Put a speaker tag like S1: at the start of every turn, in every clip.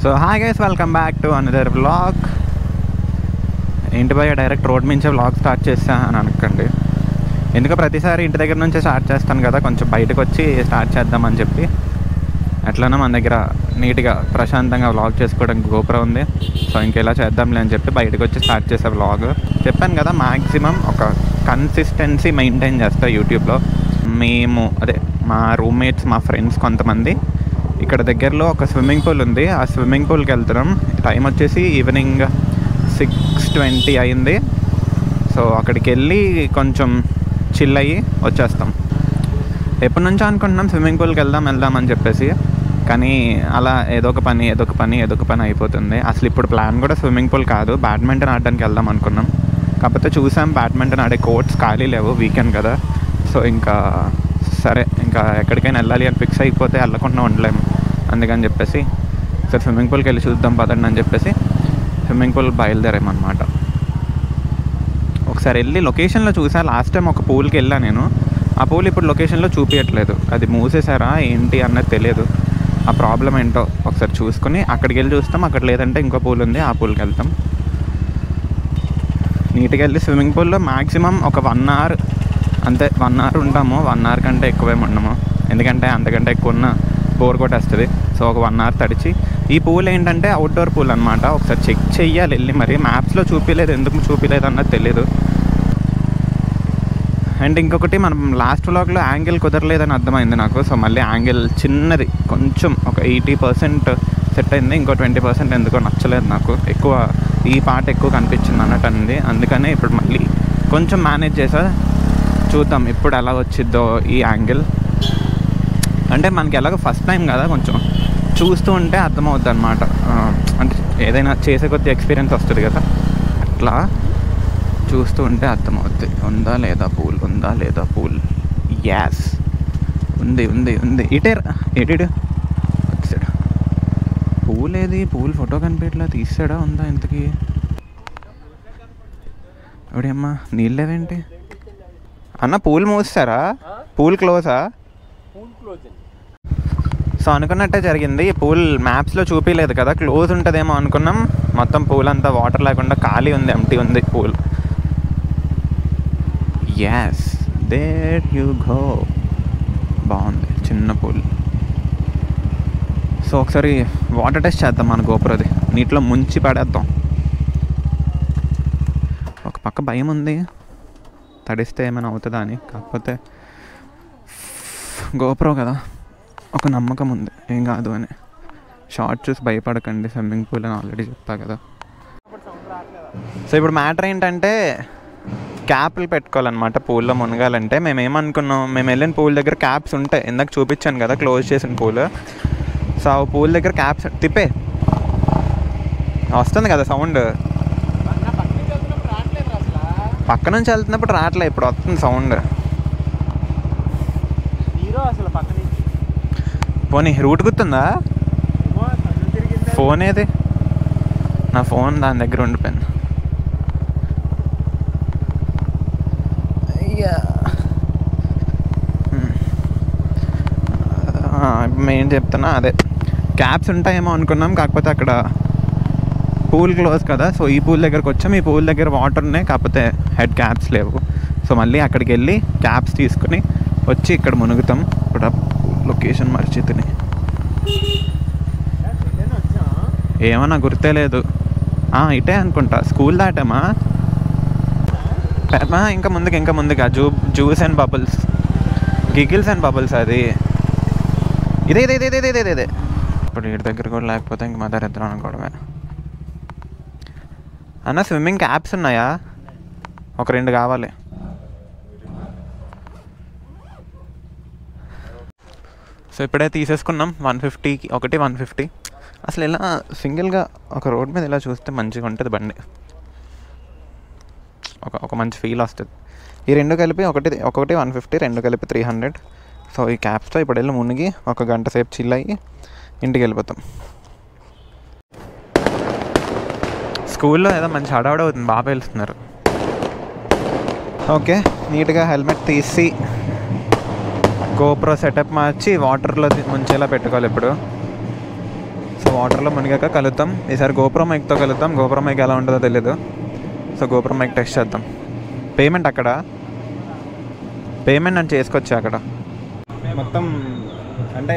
S1: So hi guys, welcome back to another vlog. ఇంటి పై direct road నుంచే vlog start చేస్తా అని అనుకోండి. ఎందుకు ప్రతిసారి ఇంటి దగ్గర నుంచే స్టార్ట్ చేస్తాను కదా, కొంచెం బయటకు వచ్చి స్టార్ట్ చేద్దామని చెప్పి. అట్లనే మన దగ్గర నీట్గా ప్రశాంతంగా వ్లాగ్ చేసుకోవడానికి గోప్రో ఉంది. సో ఇంకెలా చేద్దాంలే అని చెప్పి బయటకు వచ్చి స్టార్ట్ చేసే వ్లాగ్. చెప్పాను కదా, మ్యాక్సిమం ఒక కన్సిస్టెన్సీ మెయింటైన్ చేస్తా యూట్యూబ్లో. మేము మా రూమ్మేట్స్, మా ఫ్రెండ్స్ కొంతమంది ఇక్కడ దగ్గరలో ఒక స్విమ్మింగ్ పూల్ ఉంది. ఆ స్విమ్మింగ్ పూల్కి వెళ్తున్నాం. టైం వచ్చేసి ఈవినింగ్ 6:20 అయింది. సో అక్కడికి వెళ్ళి కొంచెం చిల్ అయ్యి వచ్చేస్తాం. ఎప్పటి నుంచో అనుకుంటున్నాం స్విమ్మింగ్ పూల్కి వెళ్దాం అని చెప్పేసి, కానీ అలా ఏదో ఒక పని అయిపోతుంది. అసలు ఇప్పుడు ప్లాన్ కూడా స్విమ్మింగ్ పూల్ కాదు, బ్యాడ్మింటన్ ఆడడానికి వెళ్దాం అనుకున్నాం. కాకపోతే చూసాం బ్యాడ్మింటన్ ఆడే కోర్ట్స్ ఖాళీ లేవు, వీకెండ్ కదా. సో ఇంకా సరే, ఇంకా ఎక్కడికైనా వెళ్ళాలి అని ఫిక్స్ అయిపోతే వెళ్ళకుండా ఉండలేము. అందుకని చెప్పేసి సరే స్విమ్మింగ్ పూల్కి వెళ్ళి చూద్దాం పదండి అని చెప్పేసి స్విమ్మింగ్ పూల్ బయలుదేరామన్నమాట. ఒకసారి వెళ్ళి లొకేషన్లో చూసా. లాస్ట్ టైం ఒక పూల్కి వెళ్ళా నేను. ఆ పూల్ ఇప్పుడు లొకేషన్లో చూపించట్లేదు, అది మూసేసారా ఏంటి అన్నది తెలియదు. ఆ ప్రాబ్లం ఏంటో ఒకసారి చూసుకుని అక్కడికి వెళ్ళి చూస్తాం. అక్కడ లేదంటే ఇంకో పూల్ ఉంది, ఆ పూల్కి వెళ్తాం. నీట్గా వెళ్ళి స్విమ్మింగ్ పూల్లో మ్యాక్సిమం ఒక 1 అవర్ అంతే. 1 అవర్ ఉంటాము. 1 అవర్ కంటే ఎక్కువేమి ఉండము, ఎందుకంటే అంతకంటే ఎక్కువ ఉన్న బోర్ కొట్టేస్తుంది. సో ఒక 1 అవర్ తడిచి, ఈ పూల్ ఏంటంటే అవుట్డోర్ పూల్ అనమాట. ఒకసారి చెక్ చెయ్యాలి వెళ్ళి, మరి మ్యాప్స్లో చూపించలేదు, ఎందుకు చూపించలేదు అన్నది తెలియదు. అండ్ ఇంకొకటి, మనం లాస్ట్ వ్లాగ్లో యాంగిల్ కుదరలేదని అర్థమైంది నాకు. సో మళ్ళీ యాంగిల్ చిన్నది కొంచెం ఒక 80% సెట్ అయింది. ఇంకో 20% ఎందుకో నచ్చలేదు నాకు. ఎక్కువ ఈ పార్ట్ ఎక్కువ కనిపించింది అన్నట్టు అంది. అందుకనే ఇప్పుడు మళ్ళీ కొంచెం మేనేజ్ చేసా. చూద్దాం ఇప్పుడు ఎలా వచ్చిద్దో ఈ యాంగిల్. అంటే మనకి ఎలాగో ఫస్ట్ టైం కదా, కొంచెం చూస్తూ ఉంటే అర్థమవుద్ది అనమాట. అంటే ఏదైనా చేసే కొద్ది ఎక్స్పీరియన్స్ వస్తుంది కదా, అట్లా చూస్తూ ఉంటే అర్థమవుద్ది. ఉందా లేదా పూల్. యాస్, ఉంది. ఇటు వచ్చాడు. పూల్ ఏది? పూల్ ఫోటో కనిపించట్లా. తీసాడా? ఉందా ఇంతకీ? ఎవడమ్మా నీళ్ళేవేంటి అన్న? పూల్ మూస్తారా? పూల్ క్లోజా? సో అనుకున్నట్టే జరిగింది. పూల్ మ్యాప్స్లో చూపించలేదు కదా, క్లోజ్ ఉంటుందేమో అనుకున్నాం. మొత్తం పూల్ అంతా వాటర్ లేకుండా ఖాళీ ఉంది, ఎంటీ ఉంది pool. Yes, there you go. బాగుంది, చిన్న పూల్. సో ఒకసారి వాటర్ టెస్ట్ చేద్దాం మన గోప్రోది. నీటిలో ముంచి పడేద్దాం. ఒక పక్క భయం ఉంది, తడిస్తే ఏమైనా అవుతుందా అని. కాకపోతే గోప్రో కదా, ఒక నమ్మకం ఉంది ఏం కాదు అని. షార్ట్ చూసి భయపడకండి, స్విమ్మింగ్ పూల్ అని ఆల్రెడీ చెప్పా కదా. సో ఇప్పుడు మ్యాటర్ ఏంటంటే క్యాప్లు పెట్టుకోవాలన్నమాట పూల్లో మునగాలంటే. మేము వెళ్ళిన పూల్ దగ్గర క్యాప్స్ ఉంటాయి. ఇందాక చూపించాను కదా క్లోజ్ చేసిన పూల్. సో ఆ పూల్ దగ్గర క్యాప్స్ తిప్పే వస్తుంది కదా సౌండ్. పక్క నుంచి వెళ్తున్నప్పుడు రావట్లే, ఇప్పుడు వస్తుంది సౌండ్. పోనీ రూట్ గుర్తుందా? ఫోన్ ఏది? నా ఫోన్ దాని దగ్గర ఉండిపోయింది. మెయిన్ చెప్తున్నా, అదే క్యాప్స్ ఉంటాయేమో అనుకున్నాం. కాకపోతే అక్కడ పూల్ క్లోజ్ కదా. సో ఈ పూల్ దగ్గరకు వచ్చాం. ఈ పూల్ దగ్గర వాటర్ ఉన్నాయి, కాకపోతే హెడ్ క్యాప్స్ లేవు. సో మళ్ళీ అక్కడికి వెళ్ళి క్యాప్స్ తీసుకుని వచ్చి ఇక్కడ మునుగుతాం. ఇప్పుడు లొకేషన్ మర్చితిని, ఏమన్నా గుర్తే లేదు. ఇటే అనుకుంటా, స్కూల్ దాటామా? ఇంకా ముందుగా juice and bubbles, giggles and bubbles. అది ఇదే. ఇప్పుడు వీడి దగ్గర కూడా లేకపోతే ఇంక మదర్ ఇద్దరు అనుకోవడమే. అన్న స్విమ్మింగ్ క్యాప్స్ ఉన్నాయా? ఒక 2 కావాలి. సో ఇప్పుడే తీసేసుకున్నాం. 150కి ఒకటి 150. అసలు ఇలా సింగిల్గా ఒక రోడ్ మీద ఇలా చూస్తే మంచిగా ఉంటుంది బండి. ఒక మంచి ఫీల్ వస్తుంది. ఈ 2 కలిపి ఒకటి 150, 2 కలిపి 300. సో ఈ క్యాప్స్తో ఇప్పుడు వెళ్ళి మునిగి 1 గంట సేపు చిల్ అయ్యి ఇంటికి వెళ్ళిపోతాం. స్కూల్లో ఏదో మంచి హడావుడి బాగా వెళ్తున్నారు. ఓకే, నీట్గా హెల్మెట్ తీసి గోప్రో సెటప్ మార్చి వాటర్లో ముంచేలా పెట్టుకోవాలి ఇప్పుడు. సో వాటర్లో మునిగాక కలుద్దాం. ఈసారి గోప్రో మైక్తో కలుద్దాం. గోప్రో మైక్ ఎలా ఉంటుందో తెలీదు. సో గోప్రో మైక్ టెస్ట్ చేద్దాం. పేమెంట్ అక్కడ పేమెంట్ అని చేసుకొచ్చా అక్కడ మొత్తం అంటే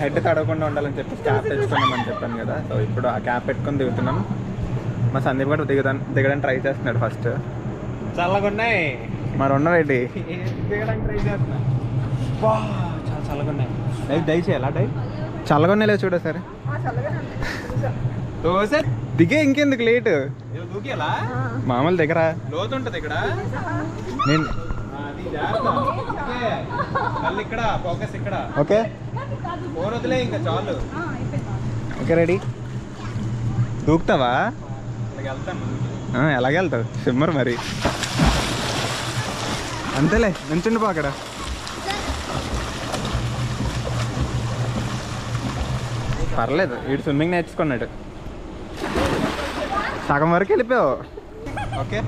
S1: హెడ్ తడవకుండా ఉండాలని చెప్పి క్యాప్ తెచ్చుకున్నామని చెప్పాను కదా. సో ఇప్పుడు ఆ క్యాప్ పెట్టుకొని దిగుతున్నాం. మా సందీప్ కూడా దిగడానికి ట్రై చేస్తున్నాడు. ఫస్ట్
S2: చల్లగా ఉన్నాయి
S1: మరి ఉన్నారెడ్డి
S2: దిగడానికి ట్రై చేస్తున్నా. చాలా చల్లగా ఉన్నాయి.
S1: డై చేయాలా? చల్లగా ఉన్నాయి చూడ సరే దిగే. ఇంకెందుకు లేట్?
S2: దూకేలా
S1: మామూలు దగ్గర
S2: లోతు ఉంటుంది ఇక్కడ.
S1: నేను
S2: ఇక్కడ ఫోకస్ ఇక్కడ.
S1: ఓకే
S2: ఫోన్ వదిలే ఇంకా చాలు.
S1: Okay ready. దూకుతావా?
S2: వెళ్తాను.
S1: ఎలాగే వెళ్తావు? సిమ్మర్ మరి అంతేలే. నుంచుండి పో అక్కడ. పర్లేదు, వీడు స్విమ్మింగ్ నేర్చుకున్నాడు. సగం వరకు వెళ్ళిపోయావు. ఓకే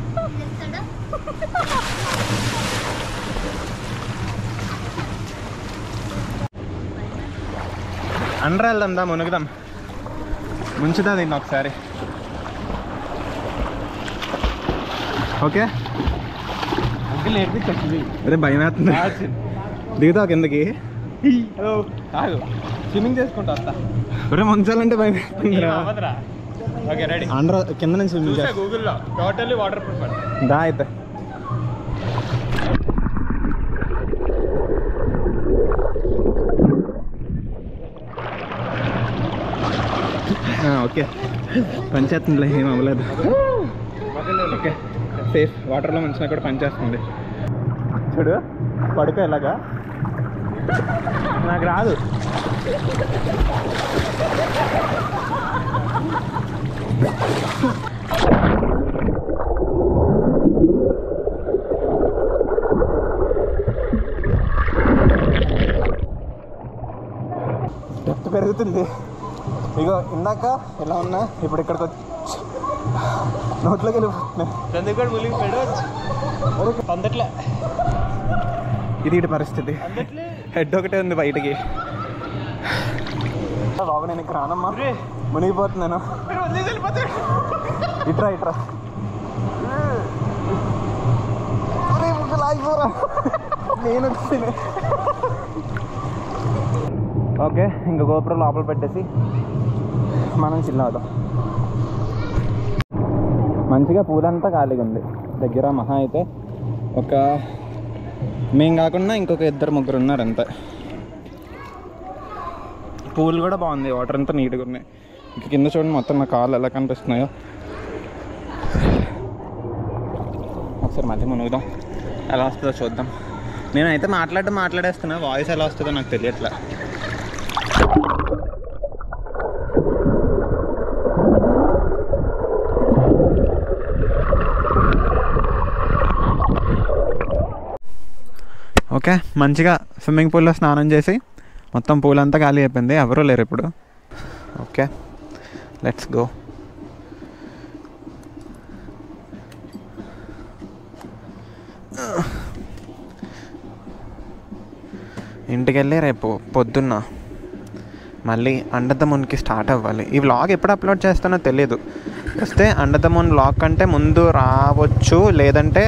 S1: అండర్ వెళ్దాం. దా మునుగుదాం. ముంచుదా దీన్ని ఒకసారి. ఓకే అదే భయం వేస్తుంది. దిగుతావు కిందకి.
S2: స్విమ్మింగ్ చేసుకుంటా వస్తా.
S1: ఒరే ముంచాలంటే భయం వేస్తుంది.
S2: Okay ready.
S1: అండర్ కింద నుంచి స్విమ్మింగ్ చేస్తా
S2: గూగుల్లో టోటల్లీ వాటర్ ప్రూఫ్.
S1: దా అయితే. ఓకే పనిచేస్తుందిలే, ఏం అవ్వలేదు. Okay safe. వాటర్లో మంచిగా కూడా పనిచేస్తుంది. చూడు పడుకో ఇలాగా. నాకు రాదు. డెప్త్ పెరుగుతుంది. ఇగో ఇందాక ఎలా ఉన్నా ఇప్పుడు ఇక్కడికి వచ్చి నోట్లోకి వెళ్ళిపోతున్నాయి.
S2: చంద్రగఢ్ మునిగిపోయాడు అందట్లే.
S1: ఇది ఇటు పరిస్థితి. హెడ్ ఒకటే ఉంది బయటికి. బాబు నేను ఇక్కడ రానమ్మా, మునిగిపోతున్నాను. ఇట్రా ఇట్రా. నేను వచ్చింది. ఓకే ఇంకా గోపుర లోపల పెట్టేసి మనం చిల్ అవుదాం. మంచిగా పూలంతా ఖాళీగా ఉంది దగ్గర. మహా అయితే ఒక మేము కాకుండా ఇంకొక 2-3 ఉన్నారు అంతే. పూలు కూడా బాగుంది. వాటర్ అంతా నీట్గా ఉన్నాయి. ఇంక కింద చూడండి మొత్తం నా కాళ్ళు ఎలా కనిపిస్తున్నాయో. ఒకసారి మళ్ళీ మునుగుదాం. ఎలా వస్తుందో చూద్దాం. నేనైతే మాట్లాడేస్తున్నా. వాయిస్ ఎలా వస్తుందో నాకు తెలియట్లే. ఓకే మంచిగా స్విమ్మింగ్ పూల్లో స్నానం చేసి మొత్తం పూలంతా ఖాళీ అయిపోయింది. ఎవరూ లేరు ఇప్పుడు. Okay let's go. ఇంటికి వెళ్ళి రేపు పొద్దున్న మళ్ళీ అండర్ ద మూన్కి స్టార్ట్ అవ్వాలి. ఈ వ్లాగ్ ఎప్పుడు అప్లోడ్ చేస్తానో తెలియదు. వస్తే అండర్ ద మూన్ వ్లాగ్ కంటే ముందు రావచ్చు, లేదంటే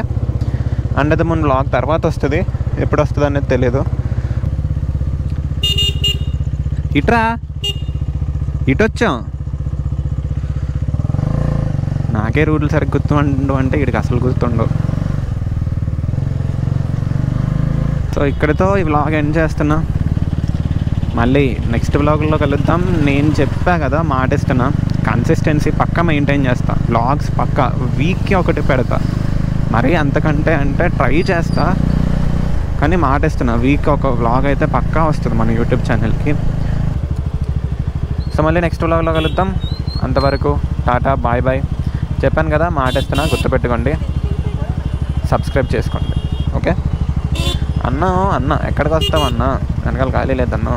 S1: అండర్ ద మూన్ వ్లాగ్ తర్వాత వస్తుంది. ఎప్పుడు వస్తుంది అనేది తెలియదు. ఇట్రా ఇటొచ్చాం. నాకే రూట్లు సరిగ్గా గుర్తుండు అంటే వీడికి అసలు గుర్తుండవు. సో ఇక్కడితో ఈ వ్లాగ్ ఎండ్ చేస్తున్నా. మళ్ళీ నెక్స్ట్ వ్లాగ్లో కలుద్దాం. నేను చెప్పా కదా, మాటిస్తున్నా, కన్సిస్టెన్సీ పక్కా మెయింటైన్ చేస్తా. వ్లాగ్స్ పక్కా వీక్కి ఒకటి పెడతా. మరీ అంతకంటే అంటే ట్రై చేస్తా, కానీ మాటిస్తున్నా వీక్ ఒక వ్లాగ్ అయితే పక్కా వస్తుంది మన యూట్యూబ్ ఛానల్కి. సో మళ్ళీ నెక్స్ట్ వ్లాగ్లో కలుద్దాం. అంతవరకు టాటా బాయ్ బాయ్. చెప్పాను కదా మాటిస్తున్నా, గుర్తుపెట్టుకోండి. సబ్స్క్రైబ్ చేసుకోండి. ఓకే అన్నా ఎక్కడికి వస్తావు అన్నా? వెనకాల ఖాళీ లేదన్నా.